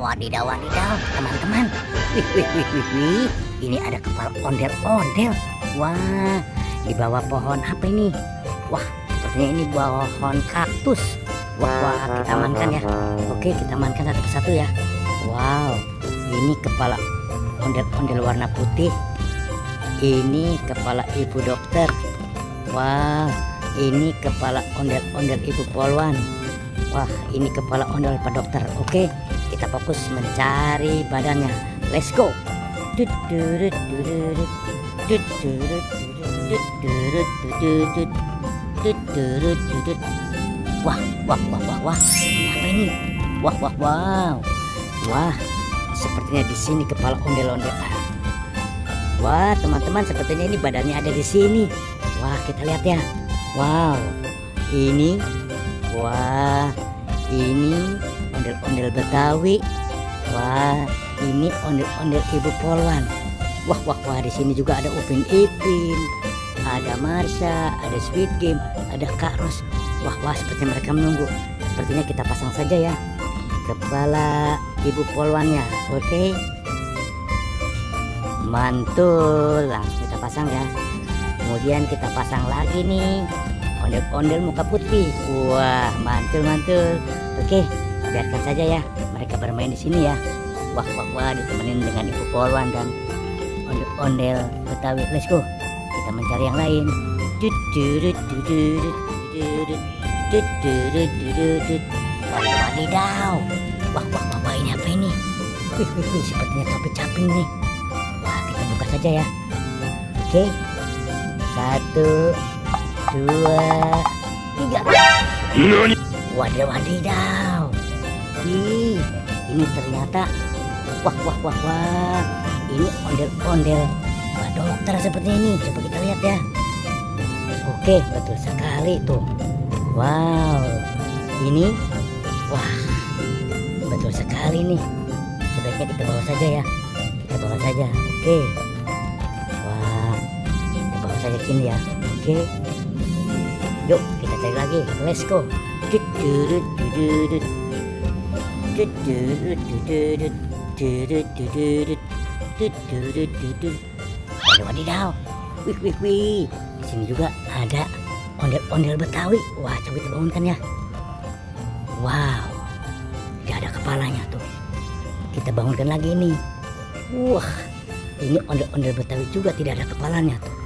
Wadidaw, wadidaw, teman-teman. Wih. Ini ada kepala ondel-ondel. Wah, di bawah pohon apa ini? Wah, sepertinya ini pohon kaktus. Wah, kita amankan ya. Oke, kita amankan satu persatu ya. Wow, ini kepala ondel-ondel warna putih. Ini kepala ibu dokter. Wah, ini kepala ondel-ondel ibu polwan. Wah, ini kepala ondel pak dokter. Oke, kita fokus mencari badannya. Let's go. Wah. Ini apa ini? Wah. Sepertinya di sini kepala ondel-ondel. Wah, teman-teman, sepertinya ini badannya ada di sini. Wah, kita lihat ya. Wow. Ini ondel-ondel Betawi. Wah, ini ondel-ondel ibu polwan. Wah, di sini juga ada Upin Ipin, ada Marsha, ada Sweet Game, ada Kak Ros. Wah, seperti mereka menunggu. Sepertinya kita pasang saja ya kepala ibu polwannya. Oke. Mantul, langsung kita pasang ya. Kemudian kita pasang lagi nih ondel-ondel muka putih. Wah, mantul. Oke, biarkan saja ya mereka bermain di sini ya. Wah, ditemenin dengan ibu polwan dan ondel-ondel Betawi. Let's go. Kita mencari yang lain. Wadidaw. Wah, ini apa ini? Wih, sepertinya topi caping nih. Wah, kita buka saja ya. Oke. 1, 2, 3. Wadidaw. Ih, ini ternyata wah. Ini ondel-ondel pak dokter seperti ini. Coba kita lihat ya. Oke, betul sekali tuh. Wow. Ini betul sekali nih. Sebaiknya kita bawa saja ya. Oke. Wah, kita bawa saja ke sini ya. Oke. Yuk, kita cari lagi. Let's go. Wadidaw. Wih. Di sini juga ada ondel-ondel Betawi. Wah, coba kita bangunkan ya. Wow. Tidak ada kepalanya tuh. Kita bangunkan lagi nih. Wah, ini ondel-ondel Betawi juga tidak ada kepalanya tuh.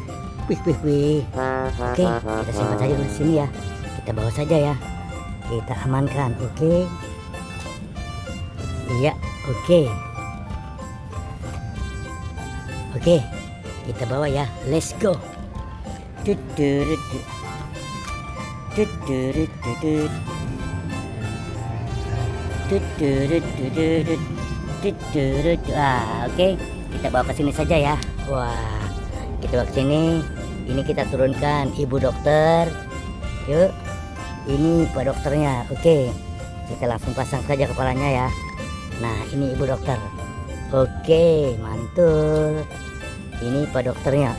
Wih. Oke, kita simpan saja di sini ya. Kita bawa saja ya. Kita amankan. Oke. Iya, oke. Oke, kita bawa ya. Let's go. Oke, kita bawa ke sini saja ya. Wah, kita bawa ke sini. Ini kita turunkan ibu dokter. Yuk, ini pak dokternya. Oke, kita langsung pasang saja kepalanya ya. Nah, ini ibu dokter. Oke, mantul. Ini pak dokternya.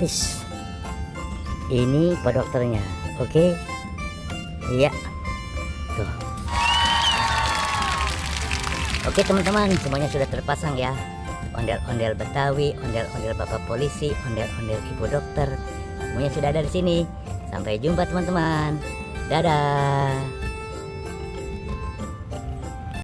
Ini pak dokternya. Oke. Iya. Tuh. Oke, teman-teman, semuanya sudah terpasang ya. Ondel-ondel Betawi, ondel-ondel bapak polisi, ondel-ondel ibu dokter. Semuanya sudah ada di sini. Sampai jumpa teman-teman. Dadah.